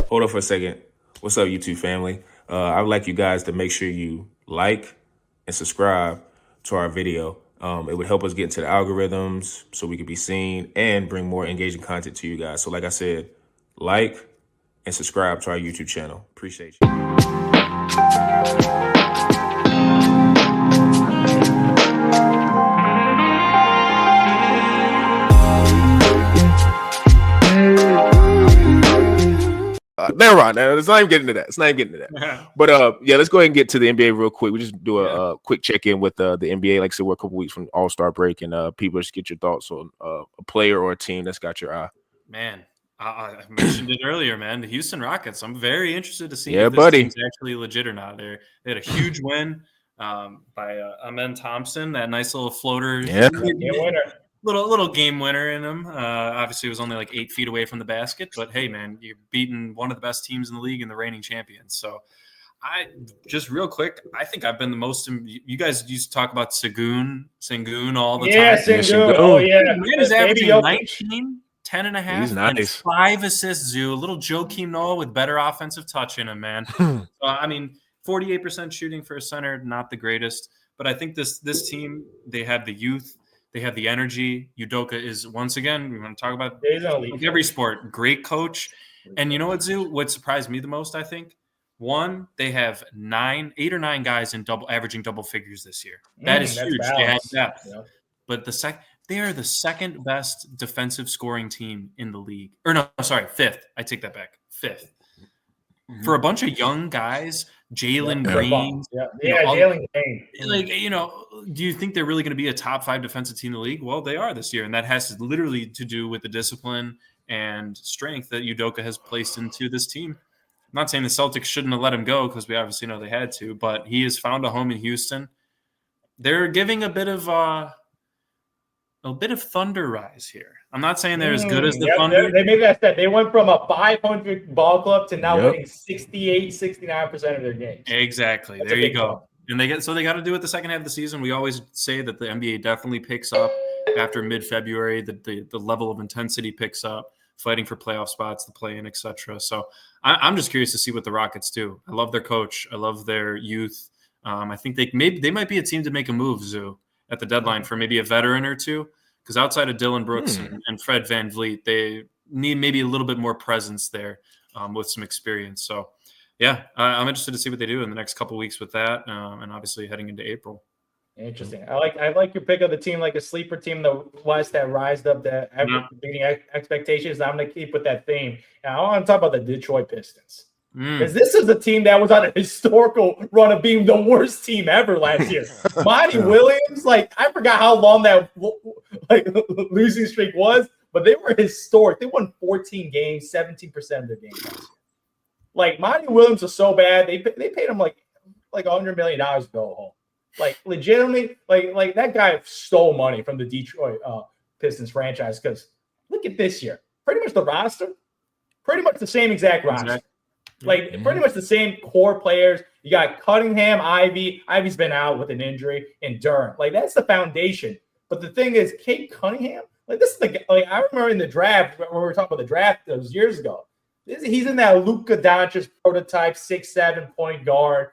Hold on for a second. What's up, YouTube family? I would like you guys to make sure you like and subscribe to our video. It would help us get into the algorithms so we can be seen and bring more engaging content to you guys. So like I said, like and subscribe to our YouTube channel. Appreciate you. Never mind. Let's not even get into that. But yeah, let's go ahead and get to the NBA real quick. We just do a quick check-in with the NBA. Like I said, we're a couple weeks from All-Star break, and people just get your thoughts on a player or a team that's got your eye. Man, I mentioned it earlier, man. The Houston Rockets. I'm very interested to see if this team's actually legit or not. They had a huge win by Amen Thompson, that nice little floater. Yeah. Winner. Little game winner in him. Obviously, it was only like 8 feet away from the basket, but hey, man, you're beating one of the best teams in the league and the reigning champions. So, I just real quick, I think I've been the most. You guys used to talk about Sengun all the time. Yeah, Sengun. Oh yeah, man is averaging 19, 10 and a half, nice. and 5 assists. Zoo, a little Joakim Noah with better offensive touch in him, man. I mean, 48% shooting for a center, not the greatest, but I think this team, they have the youth. They have the energy. Udoka is, once again, we want to talk about like every sport, great coach. And you know what, Zoo? What surprised me the most, I think, one, they have 8 or 9 guys in averaging double figures this year. That is huge. They have depth. Yeah. But they are the second best defensive scoring team in the league. Or no, sorry, fifth. I take that back. Fifth. For a bunch of young guys, Jalen Green. Jalen Green. Like, do you think they're really going to be a top 5 defensive team in the league? Well, they are this year, and that has literally to do with the discipline and strength that Udoka has placed into this team. I'm not saying the Celtics shouldn't have let him go because we obviously know they had to, but he has found a home in Houston. They're giving a bit of Thunder rise here. I'm not saying they're as good as the Thunder. They made that step. They went from a 500 ball club to now winning 68, 69% of their games. Exactly. There you go. And they got to do it the second half of the season. We always say that the NBA definitely picks up after mid-February. The level of intensity picks up, fighting for playoff spots, the play-in, etc. So I'm just curious to see what the Rockets do. I love their coach. I love their youth. I think they might be a team to make a move, Zoo, at the deadline for maybe a veteran or two. Because outside of Dylan Brooks and Fred VanVleet, they need maybe a little bit more presence there with some experience. So, yeah, I'm interested to see what they do in the next couple of weeks with that, and obviously heading into April. Interesting. I like your pick of the team, like a sleeper team, the West that rised up the beating expectations. I'm going to keep with that theme. And I want to talk about the Detroit Pistons. Because this is a team that was on a historical run of being the worst team ever last year. Monty Williams, I forgot how long that losing streak was, but they were historic. They won 14 games, 17% of their games last year. Monty Williams was so bad, they paid him like $100 million to go home. Legitimately, that guy stole money from the Detroit Pistons franchise. Because look at this year, pretty much the roster, pretty much the same exact roster. Pretty much the same core players. You got Cunningham, Ivy. Ivy's been out with an injury, and Durant. That's the foundation. But the thing is, Cade Cunningham, this is the I remember in the draft when we were talking about the draft those years ago. He's in that Luka Doncic prototype, 6'7" point guard,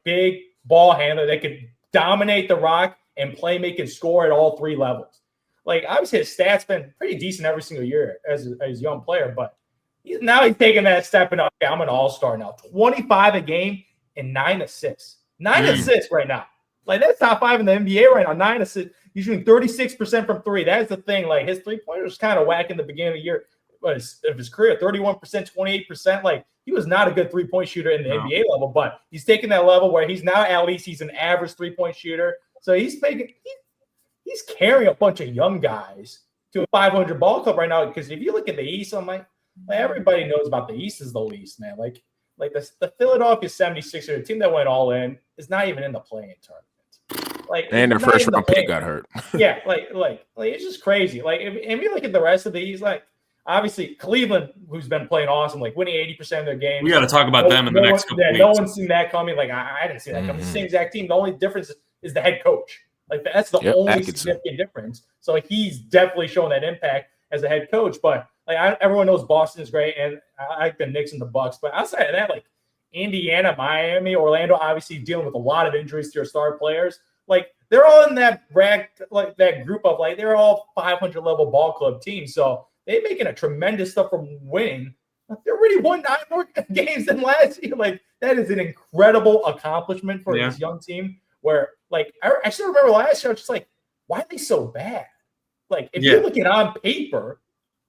big ball handler that could dominate the rock and play, make, and score at all 3 levels. Obviously his stats been pretty decent every single year as a young player, but he's taking that step and okay, I'm an all-star now. 25 a game and 9 assists. 9 assists right now. That's top 5 in the NBA right now. 9 assists. He's shooting 36% from 3. That's the thing. His three-pointer was kind of whack in the beginning of the year of his career. 31%, 28%. He was not a good three-point shooter in the NBA level, but he's taking that level where he's now at least he's an average three-point shooter. So he's carrying a bunch of young guys to a 500 ball club right now. Because if you look at the East, I'm everybody knows about the East is the least, man. The Philadelphia 76ers, the team that went all in, is not even in the play-in tournament. And their first round pick got hurt. Yeah, it's just crazy. If you look at the rest of these, obviously Cleveland, who's been playing awesome, winning 80% of their games. We got to talk about them in the next couple weeks. No one's seen that coming. I didn't see that coming. The same exact team. The only difference is the head coach. That's the only significant difference. So he's definitely shown that impact as a head coach. But Like everyone knows Boston's great, and I like the Knicks and the Bucks. But outside of that, like Indiana, Miami, Orlando, obviously dealing with a lot of injuries to your star players. Like they're all in that like that group of like they're all 500 level ball club teams. So they're making a tremendous stuff from winning. They already won 9 more games than last year. Like that is an incredible accomplishment for this young team. Where like I still remember last year, I was just like, why are they so bad? Like if you're looking on paper,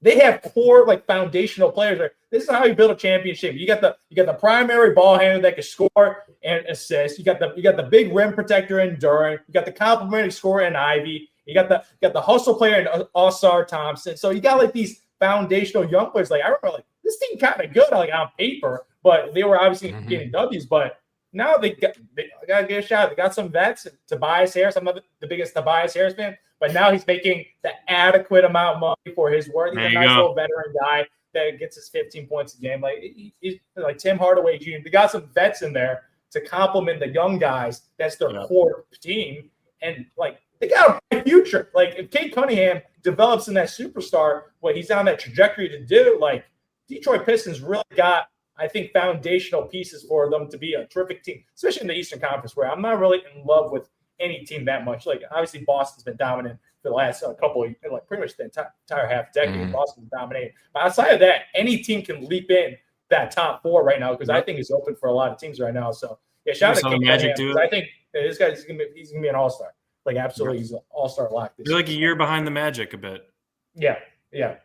they have core like foundational players. This is how you build a championship. You got the primary ball handler that can score and assist. You got the big rim protector in Durant. You got the complimentary scorer in Ivy. You got the hustle player in All-Star Thompson. So you got like these foundational young players. Like I remember like this team kind of good like on paper, but they were obviously getting W's. But now they got to get a shot. They got some vets. Tobias Harris. I'm not the biggest Tobias Harris fan, but now he's making the adequate amount of money for his worth. He's a nice little veteran guy that gets his 15 points a game. Like he's like Tim Hardaway Jr. They got some vets in there to complement the young guys. That's their core team, and like they got a bright future. Like if Cade Cunningham develops in that superstar, what he's on that trajectory to do, like Detroit Pistons really got, I think, foundational pieces for them to be a terrific team, especially in the Eastern Conference, where I'm not really in love with any team that much. Like obviously Boston's been dominant for the last couple of, like pretty much the entire half decade. Boston's dominated. But outside of that, any team can leap in that top 4 right now because I think it's open for a lot of teams right now. So yeah, shout out to King Magic, dude. I think this guy he's gonna be an all-star. Like absolutely, he's an all-star lock. You're like a year behind the Magic a bit. Yeah.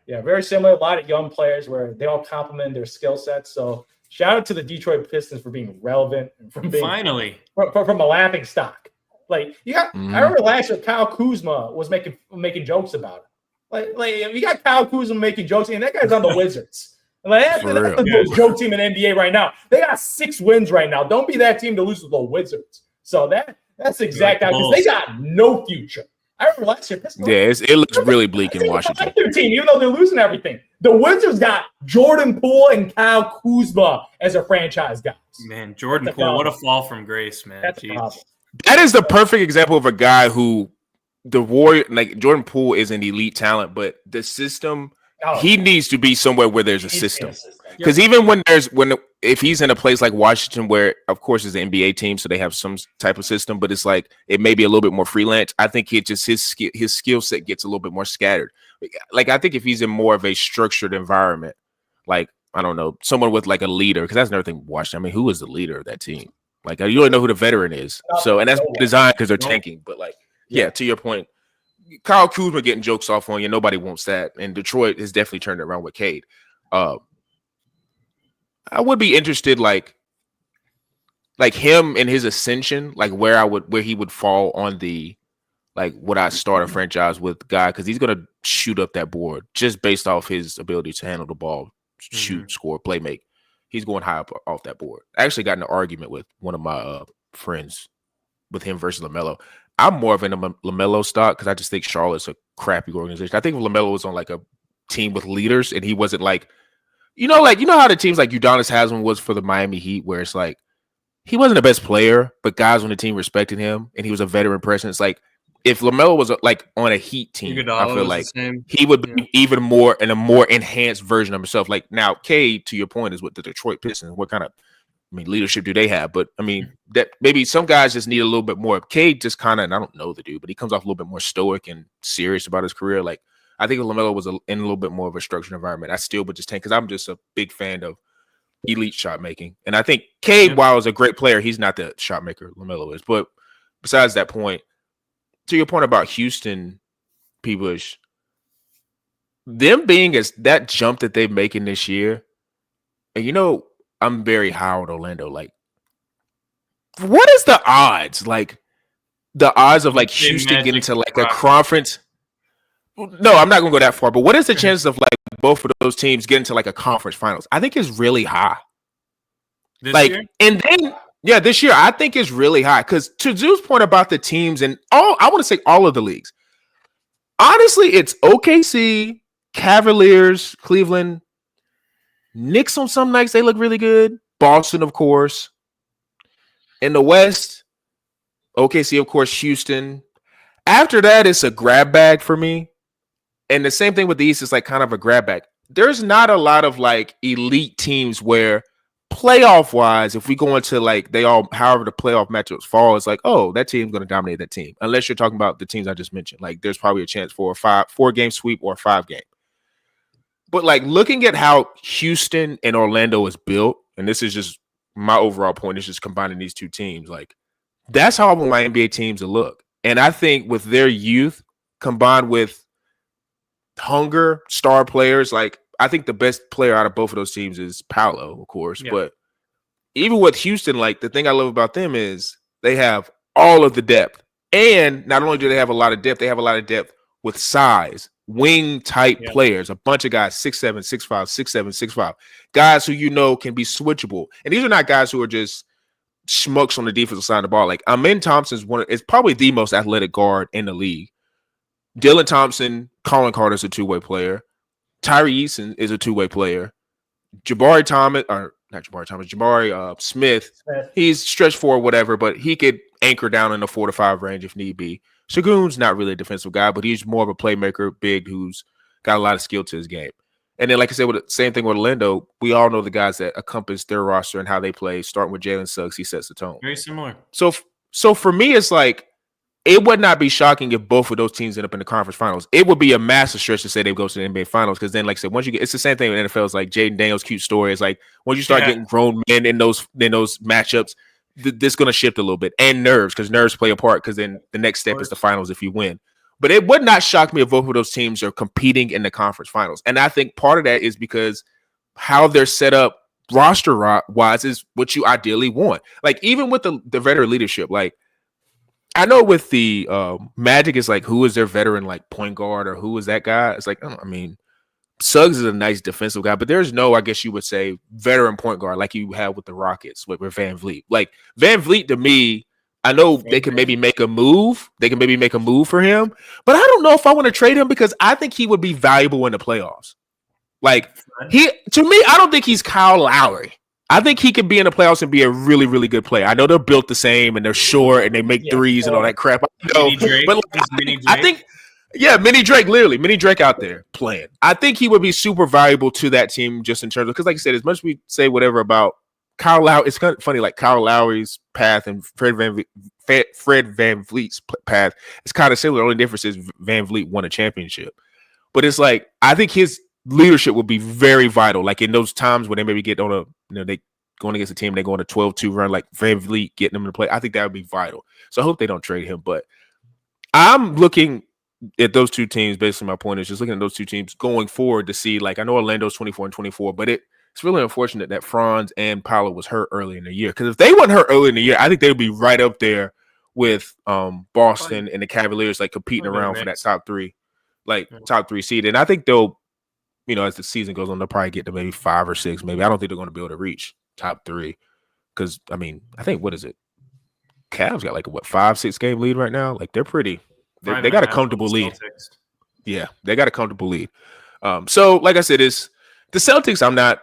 Very similar. A lot of young players where they all complement their skill sets. So shout out to the Detroit Pistons for being relevant and from being finally from a laughing stock. Like you got, I remember last year Kyle Kuzma was making jokes about it. Like you got Kyle Kuzma making jokes, and that guy's on the Wizards. Like that's the most joke team in the NBA right now. They got 6 wins right now. Don't be that team to lose to the Wizards. So that's exact because they got no future. I remember last year. It looks really bleak in Washington. Their team, even though they're losing everything, the Wizards got Jordan Poole and Kyle Kuzma as their franchise guys. Man, Jordan Poole, what a fall from grace, man. That's a problem. That is the perfect example of a guy who the Warrior, like Jordan Poole is an elite talent, but the system, he needs to be somewhere where there's a system. Because even if he's in a place like Washington, where of course it's an NBA team, so they have some type of system, but it's like it may be a little bit more freelance. I think it just his skill set gets a little bit more scattered. Like I think if he's in more of a structured environment, like I don't know, someone with like a leader, because that's another thing. Washington. I mean, who is the leader of that team? Like you don't know who the veteran is. So and that's designed because they're tanking. But like, yeah, to your point, Kyle Kuzma getting jokes off on you. Nobody wants that. And Detroit has definitely turned it around with Cade. I would be interested, like him and his ascension, like where he would fall on the, like would I start a franchise with guy because he's gonna shoot up that board just based off his ability to handle the ball, shoot, score, play make. He's going high up off that board. I actually got in an argument with one of my friends with him versus Lamelo. I'm more of a Lamelo stock because I just think Charlotte's a crappy organization. I think if Lamelo was on like a team with leaders and he wasn't like how the teams like Udonis Haslem was for the Miami Heat, where it's like he wasn't the best player, but guys on the team respected him and he was a veteran presence. Like if LaMelo was like on a Heat team, I feel like he would be even more in a more enhanced version of himself. Like now, Cade, to your point, is with the Detroit Pistons. What kind of, leadership do they have? But that maybe some guys just need a little bit more. Cade just kind of, and I don't know the dude, but he comes off a little bit more stoic and serious about his career. Like I think if LaMelo was in a little bit more of a structured environment, I still would just tank because I'm just a big fan of elite shot making. And I think Cade, while is a great player, he's not the shot maker LaMelo is. But besides that point, to your point about Houston, P-Bush, them being as that jump that they're making this year, and I'm very high on Orlando. Like, what is the odds? Like, the odds of like Houston getting to like a conference? No, I'm not going to go that far. But what is the chance of like both of those teams getting to like a conference finals? I think it's really high. This year? And then. Yeah, this year I think is really high because to Zhu's point about the teams and I want to say all of the leagues. Honestly, it's OKC, Cavaliers, Cleveland, Knicks on some nights they look really good. Boston, of course. In the West, OKC, of course, Houston. After that, it's a grab bag for me. And the same thing with the East is like kind of a grab bag. there's not a lot of like elite teams where playoff wise, if we go into like however the playoff matchups fall, it's like, oh, that team's going to dominate that team. Unless you're talking about the teams I just mentioned, like there's probably a chance for a 4-game sweep or a 5-game. But like looking at how Houston and Orlando is built, and this is just my overall point, is just combining these two teams. Like that's how I want my NBA teams to look. And I think with their youth combined with hunger, star players, like I think the best player out of both of those teams is Paolo, of course. Yeah. But even with Houston, like the thing I love about them is they have all of the depth. And not only do they have a lot of depth, they have a lot of depth with size, wing type players, a bunch of guys, 6'7", 6'5", 6'7", 6'5", guys who can be switchable. And these are not guys who are just schmucks on the defensive side of the ball. Like Amen Thompson's is probably the most athletic guard in the league. Dylan Thompson, Colin Carter's a two-way player. Tyree Eason is a two-way player. Jabari Smith, he's stretched forward, whatever, but he could anchor down in the 4 to 5 range if need be. Shagun's not really a defensive guy, but he's more of a playmaker, big, who's got a lot of skill to his game. And then, like I said, with the same thing with Orlando, we all know the guys that encompass their roster and how they play. Starting with Jalen Suggs, he sets the tone. Very similar. So for me, it's like it would not be shocking if both of those teams end up in the conference finals. It would be a massive stretch to say they go to the NBA finals because then, like I said, once you get, it's the same thing with NFL. It's like Jaden Daniels' cute story. It's like once you start getting grown men in those matchups, this is going to shift a little bit, and nerves, because nerves play a part, because then the next step is the finals if you win. But it would not shock me if both of those teams are competing in the conference finals. And I think part of that is because how they're set up roster-wise is what you ideally want. Like, even with the veteran leadership, like, I know with the Magic, it's like, who is their veteran, like, point guard, or who is that guy? It's like, I mean, Suggs is a nice defensive guy, but there's no, I guess you would say, veteran point guard like you have with the Rockets with Van Vliet. Like, Van Vliet, to me, I know they can maybe make a move. They can maybe make a move for him, but I don't know if I want to trade him because I think he would be valuable in the playoffs. Like, to me, I don't think he's Kyle Lowry. I think he could be in the playoffs and be a really, really good player. I know they're built the same and they're short and they make threes and all that crap. I know, but I think. Yeah, Mini Drake, literally. Mini Drake out there playing. I think he would be super valuable to that team just in terms of, because like I said, as much as we say whatever about Kyle Lowry, it's kind of funny, like Kyle Lowry's path and Fred Van Vliet's path is kind of similar. The only difference is Van Vliet won a championship. But it's like, I think his leadership would be very vital. Like in those times when they maybe get on they going against a team, they go on a 12-2 run, like Van Vliet getting them to play. I think that would be vital. So I hope they don't trade him. But I'm looking at those two teams, basically my point is just looking at those two teams going forward to see, like, I know Orlando's 24-24, but it's really unfortunate that Franz and Paolo was hurt early in the year. Because if they weren't hurt early in the year, I think they would be right up there with Boston and the Cavaliers, like competing around for that top three seed. And I think they'll, as the season goes on, they'll probably get to maybe 5 or 6. Maybe I don't think they're going to be able to reach top 3. Because I mean, I think what is it? Cavs got like a 5-6 game lead right now. Like they're pretty. They got a comfortable lead. Yeah, they got a comfortable lead. So, like I said, it's the Celtics. I'm not,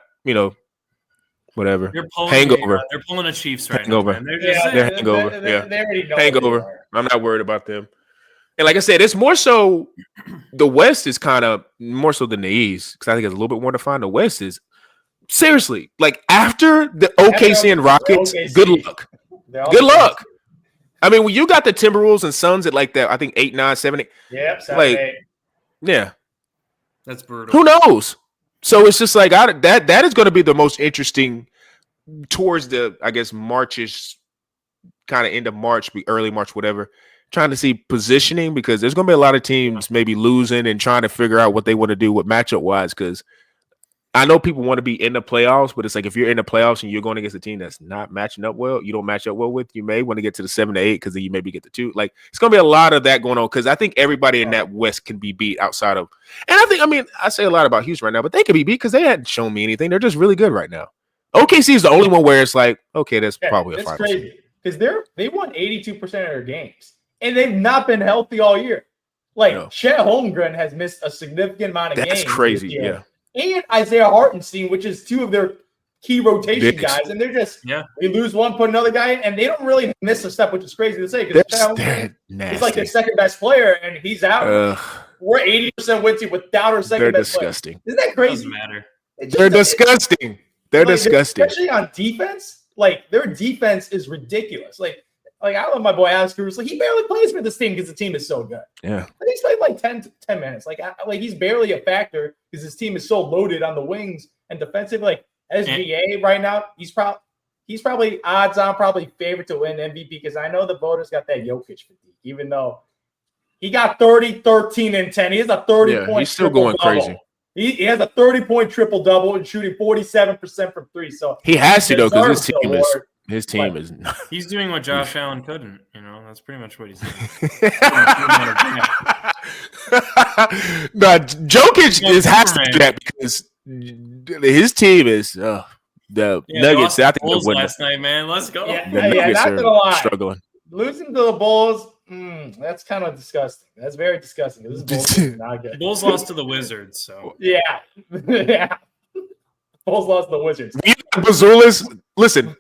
whatever. Hangover. They're pulling a Chiefs right hangover. now. They're hangover. They already know hangover. I'm not worried about them. And like I said, it's more so the West is kind of more so than the East, because I think it's a little bit more defined. The West is seriously, like, after the OKC and Rockets, good luck. Good luck. I mean, when you got the Timberwolves and Suns at like that, I think 8, 9, 7, 8. Yep, 7, like, 8. Yeah. That's brutal. Who knows? So it's just like that is going to be the most interesting towards the, I guess, Marchish, kind of end of March, early March, whatever. Trying to see positioning, because there's going to be a lot of teams maybe losing and trying to figure out what they want to do with matchup wise, because I know people want to be in the playoffs, but it's like if you're in the playoffs and you're going against a team that's not matching up well, you don't match up well with, you may want to get to the 7 to 8 because then you maybe get the 2. Like, it's going to be a lot of that going on, because I think everybody in that West can be beat outside of. And I say a lot about Houston right now, but they can be beat because they hadn't shown me anything. They're just really good right now. OKC is the only one where it's like, okay, that's probably a final. That's crazy, because they won 82% of their games, and they've not been healthy all year. Like, Chet Holmgren has missed a significant amount of games. That's crazy, yeah. And Isaiah Hartenstein, which is 2 of their key rotation guys, and they're just they lose one, put another guy in, and they don't really miss a step, which is crazy to say because he's like their second best player, and he's out. we're 80% win team without our second They're best disgusting. player. Isn't that crazy? Doesn't matter. They're disgusting. They're disgusting. Especially on defense. Like, their defense is ridiculous. Like I love my boy Alex Cruz. Like, he barely plays for this team because the team is so good. Yeah. He's played like 10 minutes. Like he's barely a factor because his team is so loaded on the wings and defensive. Like SGA right now, he's probably odds on probably favorite to win MVP because I know the voters got that Jokic fatigue, even though he got 30, 13, and 10. He has a 30-point he's still going crazy. He has a 30-point triple-double and shooting 47% from three. So he has to, though, because his team is he's doing what Josh Allen couldn't. That's pretty much what he's doing. No, Jokic has to do that because his team is the Nuggets. I think Bulls they're winning last night, man. Let's go. Yeah, the Nuggets not gonna lie. struggling. Losing to the Bulls, that's kind of disgusting. That's very disgusting. This Bulls is not good. The Bulls lost to the Wizards, so yeah. Bulls lost to the Wizards.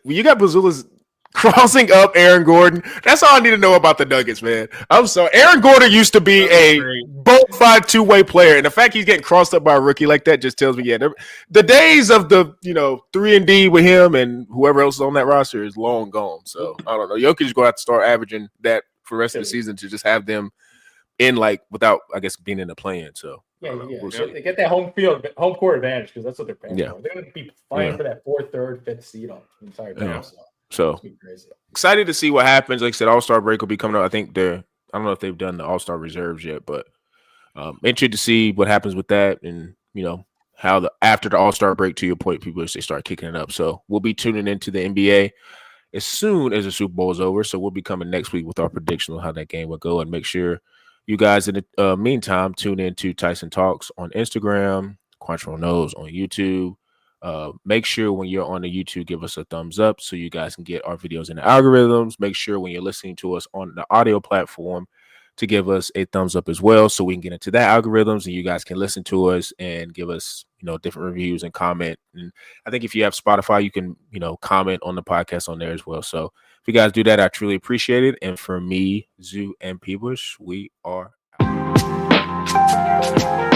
You got Bazulas crossing up Aaron Gordon. That's all I need to know about the Nuggets, man. I'm sorry. Aaron Gordon used to be a bona fide two-way player, and the fact he's getting crossed up by a rookie like that just tells me, the days of the 3-and-D with him and whoever else is on that roster is long gone. So I don't know. Jokic is going to have to start averaging that for the rest of the season to just have them in without, I guess, being in the play-in. So We'll get that home court advantage because that's what they're paying for. They're going to be fighting for that 4th, 3rd, 5th seed on the entire time. So excited to see what happens. Like I said, All-Star break will be coming up. I think I don't know if they've done the All-Star reserves yet, but interested to see what happens with that and, how after the All-Star break, to your point, people they start kicking it up. So we'll be tuning into the NBA as soon as the Super Bowl is over. So we'll be coming next week with our prediction on how that game will go, and make sure you guys in the meantime tune in to Tyson Talks on Instagram, Quantrill Knows on YouTube. Make sure when you're on the YouTube, give us a thumbs up so you guys can get our videos in the algorithms. Make sure when you're listening to us on the audio platform to give us a thumbs up as well so we can get into that algorithms and you guys can listen to us and give us, different reviews and comment. And I think if you have Spotify, you can, comment on the podcast on there as well. So if you guys do that, I truly appreciate it. And for me, Zhu, and Peebush, we are out.